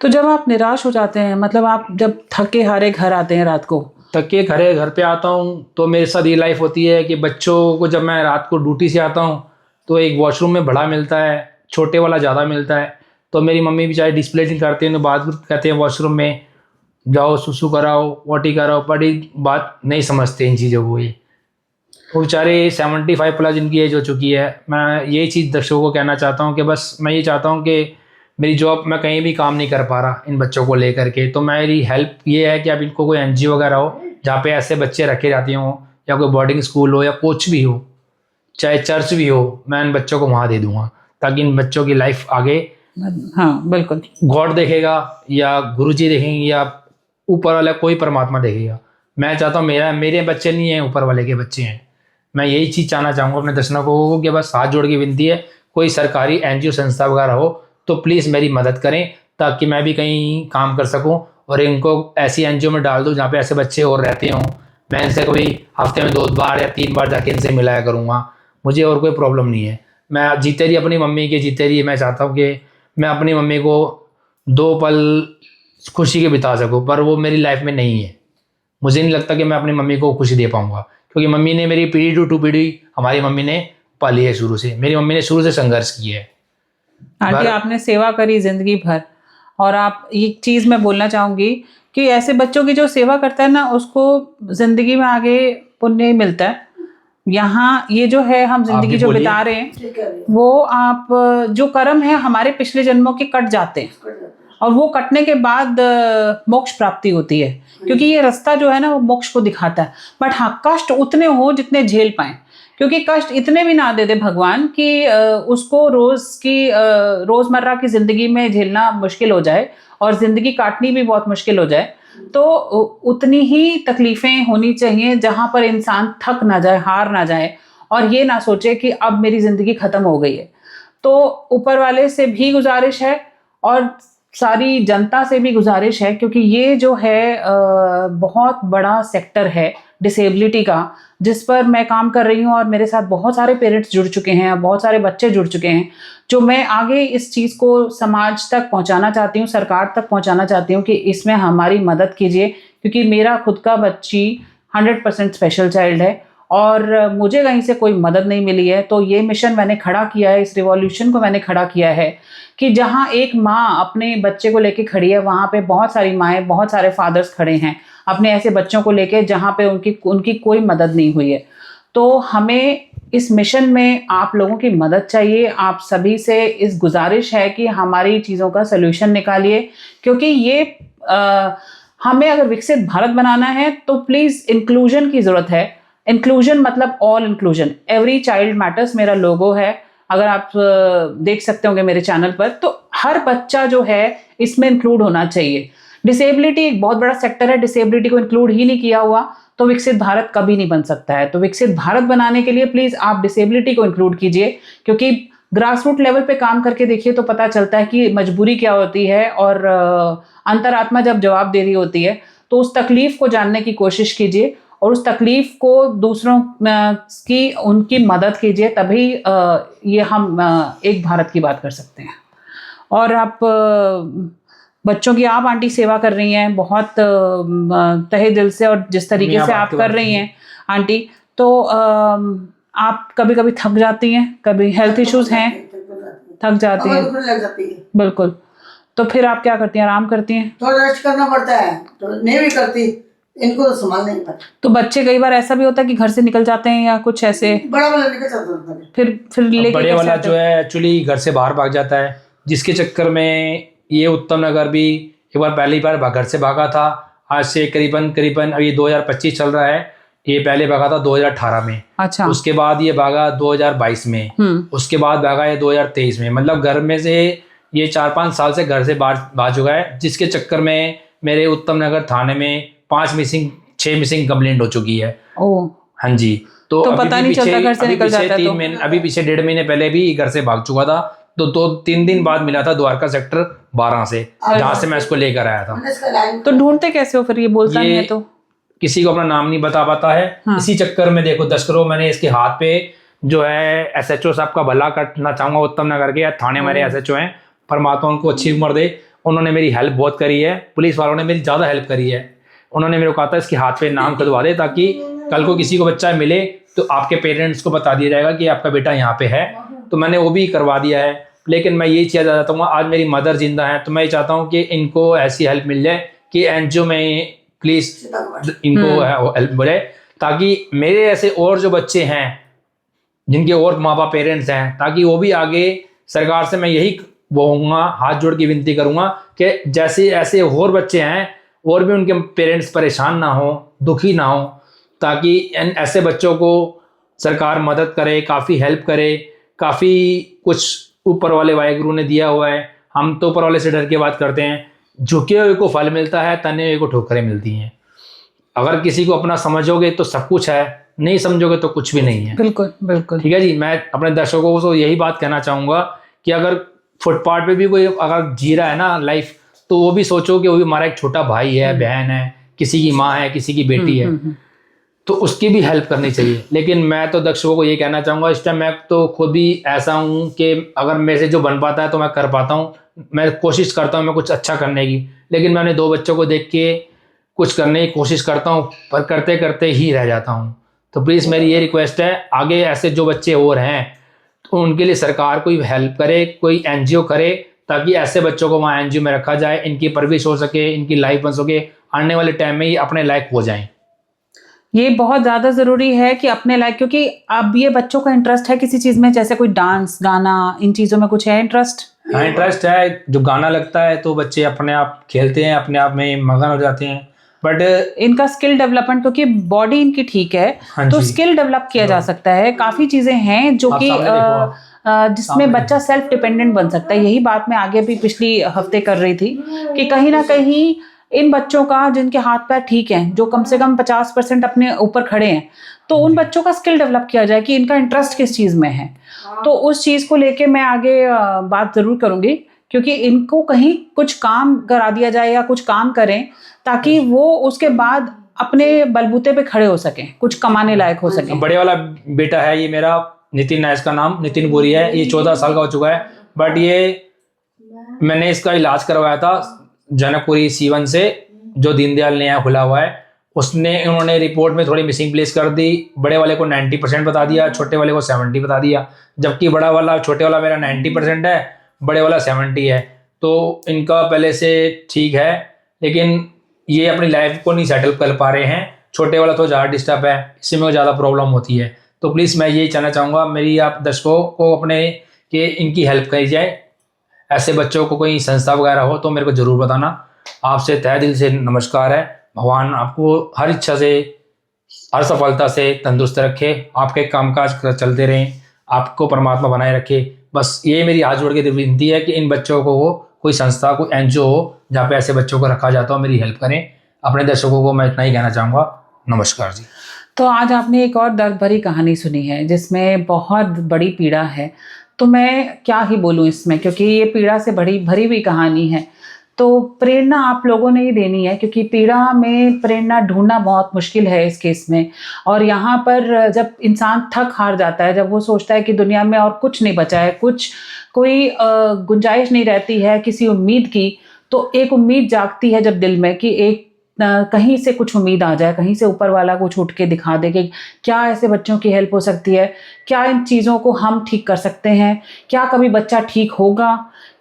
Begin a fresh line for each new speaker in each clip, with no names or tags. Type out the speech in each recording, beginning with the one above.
तो जब आप निराश हो जाते हैं, मतलब आप जब थके हारे घर आते हैं रात को,
थक के घर पे आता हूँ तो मेरे साथ ये लाइफ होती है कि बच्चों को जब मैं रात को ड्यूटी से आता हूँ तो एक वॉशरूम में बड़ा मिलता है, छोटे वाला ज़्यादा मिलता है। तो मेरी मम्मी बेचारी डिस्प्लेसिंग करते हैं तो बात कहते हैं वॉशरूम में जाओ सुसु कराओ वॉटी कराओ, बड़ी बात नहीं समझते इन चीज़ों को। ये वो बेचारे 75+ इनकी एज हो चुकी है। मैं यही चीज़ दर्शकों को कहना चाहता हूँ कि बस मैं ये चाहता हूँ कि मेरी जॉब मैं कहीं भी काम नहीं कर पा रहा इन बच्चों को लेकर के, तो मेरी हेल्प ये है कि अब इनको कोई NGO वगैरह हो जहाँ पे ऐसे बच्चे रखे जाते हों, या कोई बोर्डिंग स्कूल हो या कुछ भी हो, चाहे चर्च भी हो, मैं इन बच्चों को वहाँ दे दूँगा ताकि इन बच्चों की लाइफ आगे
हाँ बिल्कुल,
गॉड देखेगा या गुरुजी देखेंगे या ऊपर वाला कोई परमात्मा देखेगा। मैं चाहता हूँ मेरे बच्चे नहीं हैं, ऊपर वाले के बच्चे हैं। मैं यही चीज़ चाहना चाहूँगा अपने दर्शकों को कि बस हाथ जोड़ के विनती है, कोई सरकारी NGO संस्था वगैरह हो तो प्लीज़ मेरी मदद करें ताकि मैं भी कहीं काम कर सकूं और इनको ऐसी NGO में डाल दूं जहाँ पे ऐसे बच्चे और रहते हों। मैं इनसे कोई हफ्ते में 2 बार या 3 बार जाके इनसे मिलाया करूँगा, मुझे और कोई प्रॉब्लम नहीं है। मैं जीते रही अपनी मम्मी के जीते रही मैं चाहता हूँ कि मैं अपनी मम्मी को 2 पल खुशी के बिता सकूँ, पर वो मेरी लाइफ में नहीं है। मुझे नहीं लगता कि मैं अपनी मम्मी को खुशी दे पाऊँगा, क्योंकि मम्मी ने मेरी पीढ़ी टू पीढ़ी हमारी मम्मी ने पाली है शुरू से। मेरी मम्मी ने शुरू से संघर्ष किया है।
आंटी आपने सेवा करी जिंदगी भर, और आप एक चीज मैं बोलना चाहूंगी कि ऐसे बच्चों की जो सेवा करता है ना उसको जिंदगी में आगे पुण्य ही मिलता है। यहाँ ये जो है हम जिंदगी जो बिता रहे हैं वो आप जो कर्म है हमारे पिछले जन्मों के कट जाते हैं, और वो कटने के बाद मोक्ष प्राप्ति होती है, क्योंकि ये रास्ता जो है ना वो मोक्ष को दिखाता है। बट हाँ, कष्ट उतने हो जितने झेल पाए, क्योंकि कष्ट इतने भी ना दे दे भगवान कि उसको रोजमर्रा की जिंदगी में झेलना मुश्किल हो जाए और जिंदगी काटनी भी बहुत मुश्किल हो जाए। तो उतनी ही तकलीफें होनी चाहिए जहां पर इंसान थक ना जाए, हार ना जाए और ये ना सोचे कि अब मेरी जिंदगी खत्म हो गई है। तो ऊपर वाले से भी गुजारिश है और सारी जनता से भी गुजारिश है, क्योंकि ये जो है बहुत बड़ा सेक्टर है डिसेबिलिटी का, जिस पर मैं काम कर रही हूँ और मेरे साथ बहुत सारे पेरेंट्स जुड़ चुके हैं, बहुत सारे बच्चे जुड़ चुके हैं, जो मैं आगे इस चीज़ को समाज तक पहुँचाना चाहती हूँ, सरकार तक पहुँचाना चाहती हूँ कि इसमें हमारी मदद कीजिए। क्योंकि मेरा खुद का बच्ची 100% स्पेशल चाइल्ड है और मुझे कहीं से कोई मदद नहीं मिली है। तो ये मिशन मैंने खड़ा किया है, इस रिवॉल्यूशन को मैंने खड़ा किया है कि जहाँ एक माँ अपने बच्चे को लेके खड़ी है, वहाँ पे बहुत सारी माएँ, बहुत सारे फादर्स खड़े हैं अपने ऐसे बच्चों को लेके जहाँ पे उनकी कोई मदद नहीं हुई है। तो हमें इस मिशन में आप लोगों की मदद चाहिए। आप सभी से इस गुजारिश है कि हमारी चीज़ों का सलूशन निकालिए, क्योंकि ये हमें अगर विकसित भारत बनाना है तो प्लीज़ इंक्लूजन की ज़रूरत है। इंक्लूजन मतलब all inclusion, every child matters मेरा लोगो है। अगर आप देख सकते होंगे मेरे चैनल पर, तो हर बच्चा जो है इसमें इंक्लूड होना चाहिए। डिसेबिलिटी एक बहुत बड़ा सेक्टर है, डिसेबिलिटी को इंक्लूड ही नहीं किया हुआ तो विकसित भारत कभी नहीं बन सकता है। तो विकसित भारत बनाने के लिए प्लीज आप डिसेबिलिटी को इंक्लूड कीजिए, क्योंकि ग्रास रूट लेवल पे काम करके देखिए तो पता चलता है कि मजबूरी क्या होती है, और अंतरात्मा जब जवाब दे रही होती है तो उस तकलीफ को जानने की कोशिश कीजिए और उस तकलीफ को दूसरों की उनकी मदद कीजिए, तभी ये हम एक भारत की बात कर सकते हैं। और आप बच्चों की आप आंटी सेवा कर रही हैं बहुत तहे दिल से, और जिस तरीके से आप कर रही हैं आंटी, तो आप कभी कभी थक जाती हैं, कभी हेल्थ इश्यूज हैं, थक जाती हैं,
लग जाती है
बिल्कुल। तो फिर आप क्या करती हैं, आराम करती हैं?
तो रेस्ट करना पड़ता है, तो नहीं भी करती, इनको तो संभाल नहीं पाती।
तो बच्चे कई बार ऐसा भी होता है कि घर से निकल जाते हैं या कुछ ऐसे,
बड़ा वाला लेके चलता है,
फिर लेके
बड़े वाला जो है एक्चुअली घर से बाहर भाग जाता है, जिसके चक्कर में ये उत्तम नगर भी एक बार पहली बार घर से भागा था। आज से करीबन अभी 2025 चल रहा है, ये पहले भागा था 2018 में।
अच्छा।
उसके बाद ये भागा 2022 में, उसके बाद भागा ये 2023 में। मतलब घर में से ये 4-5 साल से घर से बाहर चुका है, जिसके चक्कर में मेरे उत्तम नगर थाने में 6 मिसिंग कंप्लेंट हो चुकी है।
ओह
हाँ जी। तो
पता नहीं चलता घर से निकल जाता है। तो
अभी पीछे 1.5 महीने पहले भी घर से भाग चुका था, तो 2-3 दिन बाद मिला था द्वारका सेक्टर 12 से, जहाँ से मैं इसको लेकर आया था।
तो ढूंढते कैसे हो फिर, ये बोलता नहीं है तो?
किसी को अपना नाम नहीं बता पाता है। हाँ। इसी चक्कर में देखो तस्करों, मैंने इसके हाथ पे जो है SHO साहब का भला करना चाहूंगा उत्तम नगर के, थाने मेरे SHO हैं, परमात्मा उनको अच्छी उम्र दे। उन्होंने मेरी हेल्प बहुत करी है, पुलिस वालों ने मेरी ज़्यादा हेल्प करी है। उन्होंने मेरे को कहा था इसके हाथ पे नाम खुदवा दे, ताकि कल को किसी को बच्चा मिले तो आपके पेरेंट्स को बता दिया जाएगा कि आपका बेटा यहाँ पे है। तो मैंने वो भी करवा दिया है। लेकिन मैं यही चीज़ चाहता हूँ, आज मेरी मदर जिंदा है तो मैं ये चाहता हूँ कि इनको ऐसी हेल्प मिल जाए कि एनजीओ में प्लीज़ इनको हेल्प मिले, ताकि मेरे ऐसे और जो बच्चे हैं जिनके और माँ बाप पेरेंट्स हैं, ताकि वो भी आगे सरकार से मैं यही वो होऊंगा, हाथ जोड़ के विनती करूंगा कि जैसे ऐसे और बच्चे हैं और भी उनके पेरेंट्स परेशान ना हो, दुखी ना हो, ताकि ऐसे बच्चों को सरकार मदद करे, काफ़ी हेल्प करे। काफ़ी कुछ ऊपर वाले वाहेगुरु ने दिया हुआ है। हम तो ऊपर वाले से डर के बात करते हैं, झुके हुए को फल मिलता है, तने हुए को ठोकरें मिलती हैं। अगर किसी को अपना समझोगे तो सब कुछ है, नहीं समझोगे तो कुछ भी नहीं है।
बिल्कुल बिल्कुल।
ठीक है जी। मैं अपने दर्शकों को यही बात कहना चाहूँगा कि अगर फुटपाथ पे भी कोई अगर जी रहा है ना लाइफ, तो वो भी सोचो कि वो भी हमारा एक छोटा भाई है, बहन है, किसी की माँ है, किसी की बेटी है, तो उसकी भी हेल्प करनी चाहिए। लेकिन मैं तो दर्शकों को ये कहना चाहूँगा, इस टाइम मैं तो खुद भी ऐसा हूँ कि अगर मेरे से जो बन पाता है तो मैं कर पाता हूँ, मैं कोशिश करता हूँ मैं कुछ अच्छा करने की। लेकिन मैं अपने 2 बच्चों को देख के कुछ करने की कोशिश करता हूँ, पर करते करते ही रह जाता हूँ। तो प्लीज़ मेरी ये रिक्वेस्ट है, आगे ऐसे जो बच्चे और हैं तो उनके लिए सरकार कोई हेल्प करे, कोई एनजीओ करे, ताकि ऐसे बच्चों को वहाँ एनजीओ में रखा जाए, इनकी परवरिश हो सके, इनकी लाइफ बन सके, आने वाले टाइम में ये अपने लायक हो जाएं।
ये बहुत ज़्यादा ज़रूरी है कि अपने लायक, क्योंकि अब ये बच्चों का इंटरेस्ट है किसी चीज़ में, जैसे कोई डांस गाना, इन चीज़ों में कुछ है इंटरेस्ट?
हाँ, इंटरेस्ट है। जो गाना लगता है तो बच्चे अपने आप खेलते हैं, अपने आप में मगन हो जाते हैं। बट
इनका स्किल डेवलपमेंट, क्योंकि बॉडी इनकी ठीक है,
हाँ
तो
जी।
स्किल डेवलप किया जा सकता है। काफ़ी चीज़ें हैं जो
आप
कि
सामने देखो,
जिसमें बच्चा सेल्फ डिपेंडेंट बन सकता है। यही बात मैं आगे भी पिछली हफ्ते कर रही थी कि कहीं ना कहीं इन बच्चों का, जिनके हाथ पैर ठीक हैं, जो कम से कम 50% अपने ऊपर खड़े हैं, तो उन बच्चों का स्किल डेवलप किया जाए कि इनका इंटरेस्ट किस चीज़ में है। तो उस चीज़ को लेके मैं आगे बात ज़रूर करूँगी, क्योंकि इनको कहीं कुछ काम करा दिया जाए या कुछ काम करें, ताकि वो उसके बाद अपने बलबूते पे खड़े हो सकें, कुछ कमाने लायक हो सकें।
बड़े वाला बेटा है ये मेरा, नितिन है इसका नाम, नितिन गोरी है। ये 14 साल का हो चुका है। बट ये मैंने इसका इलाज करवाया था जनकपुरी C1 से, जो दीनदयाल नया खुला हुआ है। उन्होंने रिपोर्ट में थोड़ी मिसिंग प्लेस कर दी। बड़े वाले को 90% बता दिया, छोटे वाले को 70 बता दिया, जबकि छोटे वाला मेरा 90% है, बड़े वाला 70 है। तो इनका पहले से ठीक है, लेकिन ये अपनी लाइफ को नहीं सेटल कर पा रहे हैं। छोटे वाला तो ज़्यादा डिस्टर्ब है, इसी में ज़्यादा प्रॉब्लम होती है। तो प्लीज़ मैं यही कहना चाहूँगा, मेरी आप दर्शकों को अपने कि इनकी हेल्प करी जाए। ऐसे बच्चों को कोई संस्था वगैरह हो तो मेरे को ज़रूर बताना। आपसे तहे दिल से नमस्कार है। भगवान आपको हर इच्छा से, हर सफलता से तंदुरुस्त रखे, आपके कामकाज चलते रहें, आपको परमात्मा बनाए रखे। बस ये मेरी हाथ जोड़ के विनती है कि इन बच्चों को कोई संस्था, कोई एनजीओ हो जहाँ पे ऐसे बच्चों को रखा जाता हो, मेरी हेल्प करें। अपने दर्शकों को मैं इतना ही कहना चाहूँगा। नमस्कार जी।
तो आज आपने एक और दर्द भरी कहानी सुनी है जिसमें बहुत बड़ी पीड़ा है। तो मैं क्या ही बोलूँ इसमें, क्योंकि ये पीड़ा से भरी हुई कहानी है। तो प्रेरणा आप लोगों ने ही देनी है, क्योंकि पीड़ा में प्रेरणा ढूंढना बहुत मुश्किल है इस केस में। और यहाँ पर जब इंसान थक हार जाता है, जब वो सोचता है कि दुनिया में और कुछ नहीं बचा है, कोई गुंजाइश नहीं रहती है किसी उम्मीद की, तो एक उम्मीद जागती है जब दिल में कि एक कहीं से कुछ उम्मीद आ जाए, कहीं से ऊपर वाला कुछ उठ के दिखा दे कि क्या ऐसे बच्चों की हेल्प हो सकती है, क्या इन चीज़ों को हम ठीक कर सकते हैं, क्या कभी बच्चा ठीक होगा,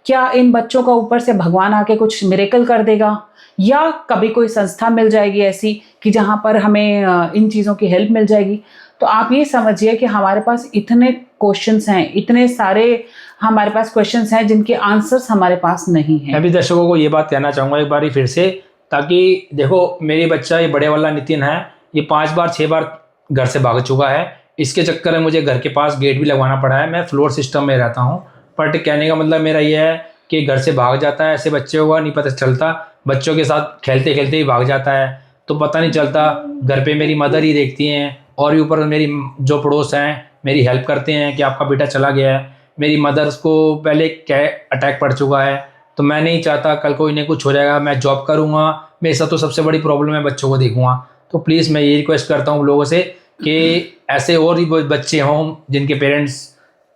क्या इन बच्चों का ऊपर से भगवान आके कुछ मिरेकल कर देगा, या कभी कोई संस्था मिल जाएगी ऐसी कि जहाँ पर हमें इन चीज़ों की हेल्प मिल जाएगी। तो आप ये समझिए कि हमारे पास इतने क्वेश्चंस हैं, इतने सारे हमारे पास क्वेश्चंस हैं जिनके आंसर्स हमारे पास नहीं हैं।
मैं भी दर्शकों को ये बात कहना चाहूँगा एक बार फिर से, ताकि देखो मेरी बच्चा, ये बड़े वाला नितिन है, ये 5 बार 6 बार घर से भाग चुका है। इसके चक्कर में मुझे घर के पास गेट भी लगवाना पड़ा है। मैं फ्लोर सिस्टम में रहता हूँ। बट कहने का मतलब मेरा ये है कि घर से भाग जाता है। ऐसे बच्चे का नहीं पता चलता, बच्चों के साथ खेलते खेलते ही भाग जाता है, तो पता नहीं चलता। घर पे मेरी मदर ही देखती हैं, और भी ऊपर मेरी जो पड़ोस हैं मेरी हेल्प करते हैं कि आपका बेटा चला गया है। मेरी मदर्स को पहले अटैक पड़ चुका है, तो मैं नहीं चाहता कल को इन्हें कुछ हो जाएगा। मैं जॉब करूँगा, मेरे साथ तो सबसे बड़ी प्रॉब्लम है, बच्चों को देखूँगा। तो प्लीज़ मैं ये रिक्वेस्ट करता हूँ लोगों से कि ऐसे और भी बच्चे हों जिनके पेरेंट्स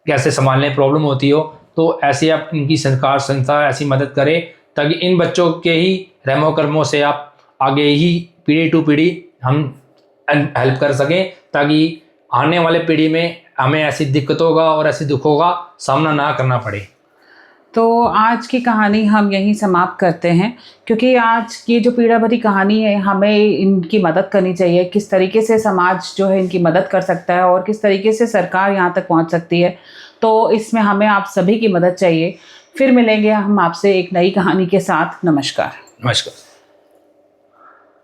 कैसे संभालने प्रॉब्लम होती हो, तो ऐसे आप इनकी सरकार संस्था ऐसी मदद करे ताकि इन बच्चों के ही रहमो कर्मों से आप आगे ही पीढ़ी टू पीढ़ी हम हेल्प कर सकें, ताकि आने वाले पीढ़ी में हमें ऐसी दिक्कतों का और ऐसी दुखों का सामना ना करना पड़े।
तो आज की कहानी हम यहीं समाप्त करते हैं, क्योंकि आज की जो पीड़ा भरी कहानी है हमें इनकी मदद करनी चाहिए। किस तरीके से समाज जो है इनकी मदद कर सकता है और किस तरीके से सरकार यहाँ तक पहुँच सकती है, तो इसमें हमें आप सभी की मदद चाहिए। फिर मिलेंगे हम आपसे एक नई कहानी के साथ। नमस्कार।
नमस्कार।